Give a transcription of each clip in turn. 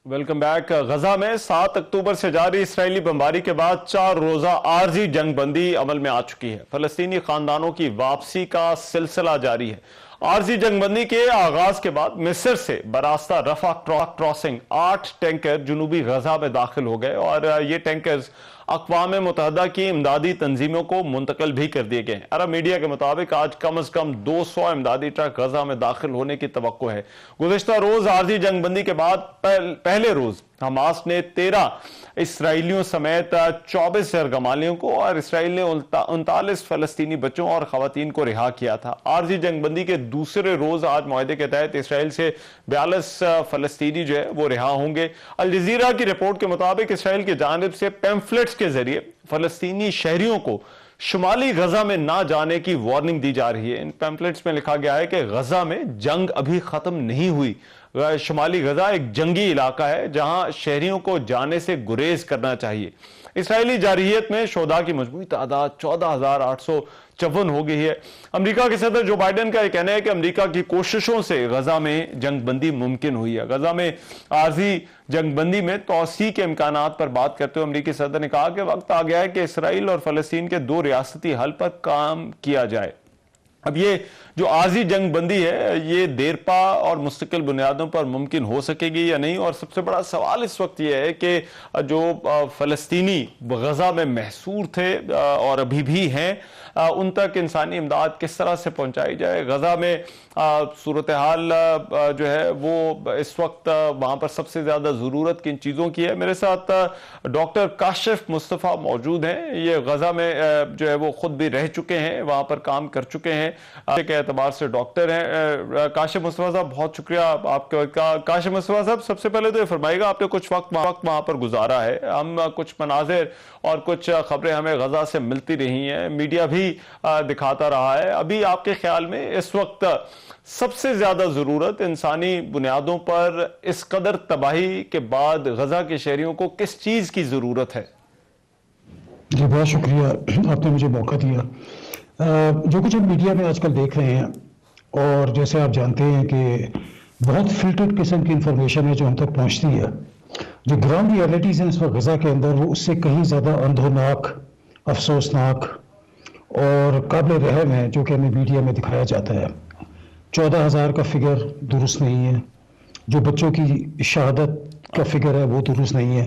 Welcome back. Gaza میں 7 اکتوبر سے جاری اسرائیلی بمباری کے بعد 4 روزہ عارضی جنگ بندی عمل میں آ چکی ہے۔ فلسطینی خاندانوں کی واپسی کا سلسلہ جاری ہے۔ عارضی جنگ بندی کے آغاز کے بعد مصر سے براستہ رفح کراسنگ 8 ٹینکر جنوبی غزہ میں داخل ہو گئے اور یہ ٹینکرز اقوام متحدہ کی امدادی تنظیموں کو منتقل بھی کر دیے گئے ہیں۔ عرب میڈیا کے مطابق آج کم از کم 200 امدادی ٹرک غزہ میں داخل ہونے کی توقع ہے۔ گزشتہ روز عارضی جنگ بندی کے بعد پہلے روز حماس نے 13 اسرائیلیوں سمیت 24 ارغمالیوں کو اور اسرائیل نے 39 فلسطینی بچوں اور خواتین کو رہا کیا تھا۔ عارضی جنگ بندی کے دوسرے روز آج معاہدے کے تحت اسرائیل سے 42 فلسطینی جو ہے وہ رہا ہوں گے۔ الجزیرہ کی رپورٹ کے مطابق اسرائیل کی جانب سے پیمفلٹس کے ذریعے فلسطینی شہریوں کو شمالی غزہ میں نہ جانے کی وارننگ دی جا رہی ہے۔ ان پیمفلٹس میں لکھا گیا ہے کہ غزہ میں جنگ ابھی ختم نہیں ہوئی۔ شمالی غزہ ایک جنگی علاقہ ہے جہاں شہریوں کو جانے سے گریز کرنا چاہیے۔ اسرائیلی جارحیت میں شہداء کی مجموعی تعداد 14,854 ہو گئی ہے۔ امریکہ کے صدر جو بائیڈن کا یہ کہنا ہے کہ امریکہ کی کوششوں سے غزہ میں جنگ بندی ممکن ہوئی ہے۔ غزہ میں عارضی جنگ بندی میں توسیع کے امکانات پر بات کرتے ہوئے امریکی صدر نے کہا کہ وقت آ گیا ہے کہ اسرائیل اور فلسطین کے 2 ریاستی حل پر کام کیا جائے۔ اب یہ جو عارضی جنگ بندی ہے یہ دیرپا اور مستقل بنیادوں پر ممکن ہو سکے گی یا نہیں، اور سب سے بڑا سوال اس وقت یہ ہے کہ جو فلسطینی غزہ میں محصور تھے اور ابھی بھی ہیں ان تک انسانی امداد کس طرح سے پہنچائی جائے۔ غزہ میں صورتحال جو ہے وہ اس وقت وہاں پر سب سے زیادہ ضرورت کن چیزوں کی ہے۔ میرے ساتھ ڈاکٹر کاشف مصطفیٰ موجود ہیں، یہ غزہ میں جو ہے وہ خود بھی رہ چکے ہیں، وہاں پر کام کر چکے ہیں کے اعتبار سے ڈاکٹر ہیں۔ کاشف مصطفیٰ صاحب بہت شکریہ آپ کا۔ کاشف مصطفیٰ صاحب سب سے پہلے تو یہ فرمائے گا، آپ نے کچھ وقت وہاں پر گزارا ہے، ہم کچھ مناظر اور کچھ خبریں ہمیں غزہ سے ملتی رہی ہیں، میڈیا بھی دکھاتا رہا ہے، ابھی آپ کے خیال میں اس وقت سب سے زیادہ ضرورت انسانی بنیادوں پر اس قدر تباہی کے بعد غزہ کے شہریوں کو کس چیز کی ضرورت ہے؟ جی بہت شکریہ، آپ نے مجھے موقع دیا۔ جو کچھ ہم میڈیا میں آج کل دیکھ رہے ہیں اور جیسے آپ جانتے ہیں کہ بہت فلٹرڈ قسم کی انفارمیشن ہے جو ہم تک پہنچتی ہے، جو گراؤنڈ ریئلٹیز ہیں اس وقت غزہ کے اندر وہ اس سے کہیں زیادہ اندھوناک، افسوسناک اور قابل رحم ہے جو کہ ہمیں میڈیا میں دکھایا جاتا ہے۔ 14,000 کا فگر درست نہیں ہے، جو بچوں کی شہادت کا فگر ہے وہ درست نہیں ہے،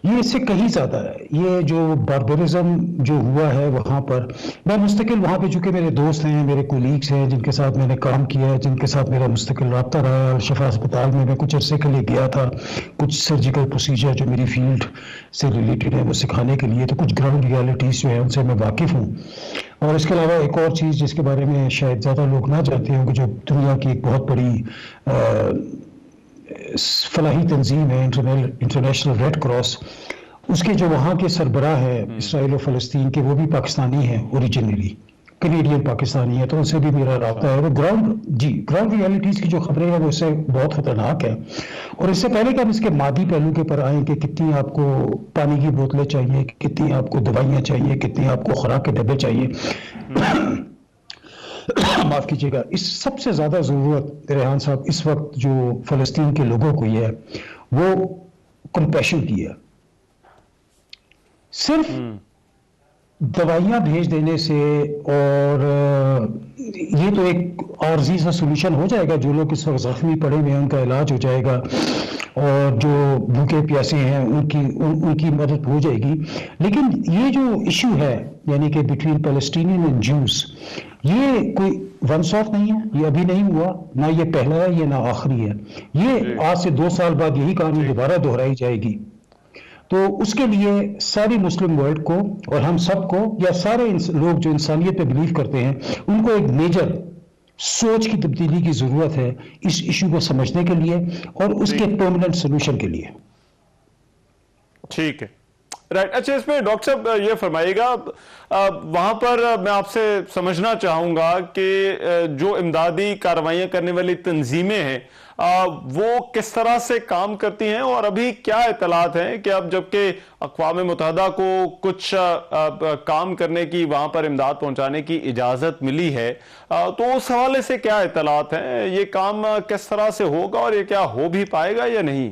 یہ اس سے کہیں زیادہ ہے۔ یہ جو باربرزم جو ہوا ہے وہاں پر، میں مستقل وہاں پہ چونکہ میرے دوست ہیں، میرے کولیگز ہیں جن کے ساتھ میں نے کام کیا ہے، جن کے ساتھ میرا مستقل رابطہ رہا ہے۔ الشفا اسپتال میں میں کچھ عرصے کے لیے گیا تھا، کچھ سرجیکل پروسیجر جو میری فیلڈ سے ریلیٹڈ ہے وہ سکھانے کے لیے، تو کچھ گراؤنڈ ریالٹیز جو ہے ان سے میں واقف ہوں۔ اور اس کے علاوہ ایک اور چیز جس کے بارے میں شاید زیادہ لوگ نہ جانتے ہوں کہ جو دنیا کی ایک بہت بڑی فلاحی تنظیم ہے انٹرنیشنل ریڈ کراس، اس کے جو وہاں کے سربراہ ہے اسرائیل و فلسطین کے، وہ بھی پاکستانی ہیں، اوریجنلی کینیڈین پاکستانی ہے، تو ان سے بھی میرا رابطہ ہے۔ وہ گراؤنڈ ریالٹیز کی جو خبریں ہیں وہ اس سے بہت خطرناک ہے۔ اور اس سے پہلے کہ ہم اس کے مادی پہلو کے پر آئیں کہ کتنی آپ کو پانی کی بوتلیں چاہیے، کتنی آپ کو دوائیاں چاہیے، کتنی آپ کو خوراک کے ڈبے چاہیے، معاف کیجیے گا، اس سب سے زیادہ ضرورت ریحان صاحب اس وقت جو فلسطین کے لوگوں کو یہ ہے وہ کمپیشن کی ہے۔ صرف دوائیاں بھیج دینے سے اور یہ تو ایک عارضی سا سولوشن ہو جائے گا، جو لوگ اس وقت زخمی پڑے ہوئے ہیں ان کا علاج ہو جائے گا اور جو بھوکے پیاسے ہیں ان کی مدد ہو جائے گی، لیکن یہ جو ایشو ہے یعنی کہ بٹوین پیلسٹینین اینڈ جوز، یہ کوئی ونس آف نہیں ہے، یہ ابھی نہیں ہوا، نہ یہ پہلا ہے یہ نہ آخری ہے، یہ آج سے 2 سال بعد یہی کہانی دوبارہ دہرائی جائے گی۔ تو اس کے لیے ساری مسلم ورلڈ کو اور ہم سب کو، یا سارے لوگ جو انسانیت پہ بلیو کرتے ہیں، ان کو ایک میجر سوچ کی تبدیلی کی ضرورت ہے اس ایشو کو سمجھنے کے لیے اور اس کے پرماننٹ سولوشن کے لیے۔ ٹھیک ہے، رائٹ۔ اچھا، اس میں ڈاکٹر صاحب یہ فرمائیے گا، وہاں پر میں آپ سے سمجھنا چاہوں گا کہ جو امدادی کارروائیاں کرنے والی تنظیمیں ہیں وہ کس طرح سے کام کرتی ہیں، اور ابھی کیا اطلاعات ہیں کہ اب جبکہ اقوام متحدہ کو کچھ کام کرنے کی، وہاں پر امداد پہنچانے کی اجازت ملی ہے، تو اس حوالے سے کیا اطلاعات ہیں؟ یہ کام کس طرح سے ہوگا اور یہ کیا ہو بھی پائے گا یا نہیں؟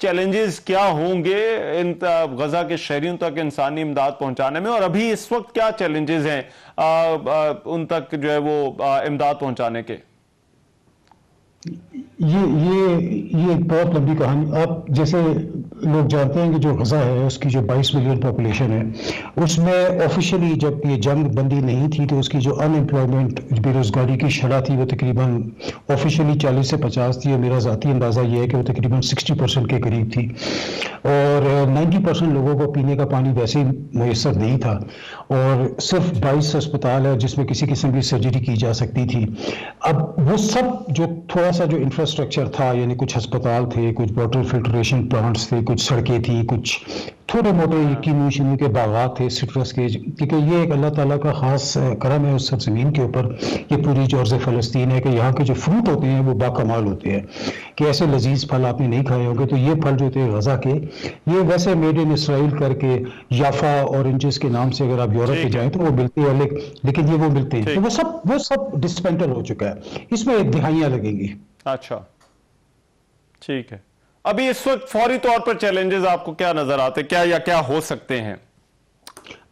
چیلنجز کیا ہوں گے غزہ کے شہریوں تک انسانی امداد پہنچانے میں، اور ابھی اس وقت کیا چیلنجز ہیں ان تک جو ہے وہ امداد پہنچانے کے؟ یہ ایک بہت لمبی کہانی. آپ جیسے لوگ جانتے ہیں کہ جو غزہ ہے اس کی جو 22 ملین پاپولیشن ہے، اس میں آفیشلی جب یہ جنگ بندی نہیں تھی تو اس کی جو ان امپلائمنٹ بے روزگاری کی شرح تھی وہ تقریباً آفیشلی 40 سے 50 تھی، اور میرا ذاتی اندازہ یہ ہے کہ وہ تقریباً 60% کے قریب تھی، اور 90% لوگوں کو پینے کا پانی ویسے ہی میسر نہیں تھا، اور صرف 22 ہسپتال ہے جس میں کسی قسم کی سرجری کی جا سکتی تھی. اب وہ سب جو تھوڑا سا جو انفراسٹرکچر تھا، یعنی کچھ ہسپتال تھے، کچھ واٹر فلٹریشن پلانٹس تھے، کچھ سڑکیں تھیں، کچھ چھوٹے موٹے کینو شنو کے باغات تھے سٹرس کے، کیونکہ یہ ایک اللہ تعالیٰ کا خاص کرم ہے اس سرزمین کے اوپر. یہ پوری جو ارض فلسطین ہے کہ یہاں کے جو فروٹ ہوتے ہیں وہ باکمال ہوتے ہیں، کہ ایسے لذیذ پھل آپ نے نہیں کھائے ہوں گے. تو یہ پھل جو تھے غزہ کے، یہ ویسے میڈ ان اسرائیل کر کے یافا اورنجز کے نام سے اگر آپ یورپ پہ جائیں تو وہ ملتے ہیں، لیکن یہ وہ ملتے ہیں. تو وہ سب ڈسپینٹل ہو چکا ہے، اس میں دہائیاں لگیں گی. اچھا ٹھیک ہے. ابھی اس وقت فوری طور پر چیلنجز آپ کو کیا نظر آتے، کیا ہو سکتے ہیں؟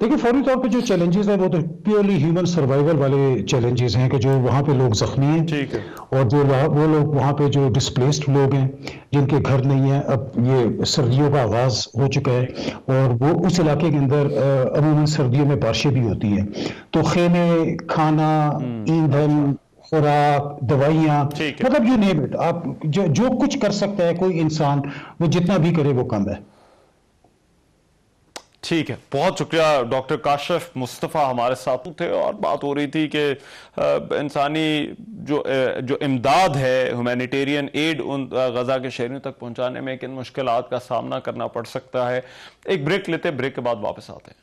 دیکھیں فوری طور پہ جو چیلنجز ہیں وہ تو پیورلی ہیومن سروائیول والے چیلنجز ہیں، کہ جو وہاں پہ لوگ زخمی ہیں، ٹھیک ہے، اور جو وہ لوگ وہاں پہ جو ڈسپلیسڈ لوگ ہیں جن کے گھر نہیں ہیں. اب یہ سردیوں کا آغاز ہو چکا ہے اور وہ اس علاقے کے اندر عموماً سردیوں میں بارشیں بھی ہوتی ہیں، تو خیمے، کھانا، ایندھن، خوراک، دوائیاں، مطلب یو نیم اٹ، آپ جو کچھ کر سکتا ہے کوئی انسان، وہ جتنا بھی کرے وہ کم ہے. ٹھیک ہے، بہت شکریہ. ڈاکٹر کاشف مصطفیٰ ہمارے ساتھ تھے اور بات ہو رہی تھی کہ انسانی جو امداد ہے، ہیومینیٹیرین ایڈ ان غزہ کے شہریوں تک پہنچانے میں کن مشکلات کا سامنا کرنا پڑ سکتا ہے. ایک بریک لیتے، بریک کے بعد واپس آتے ہیں.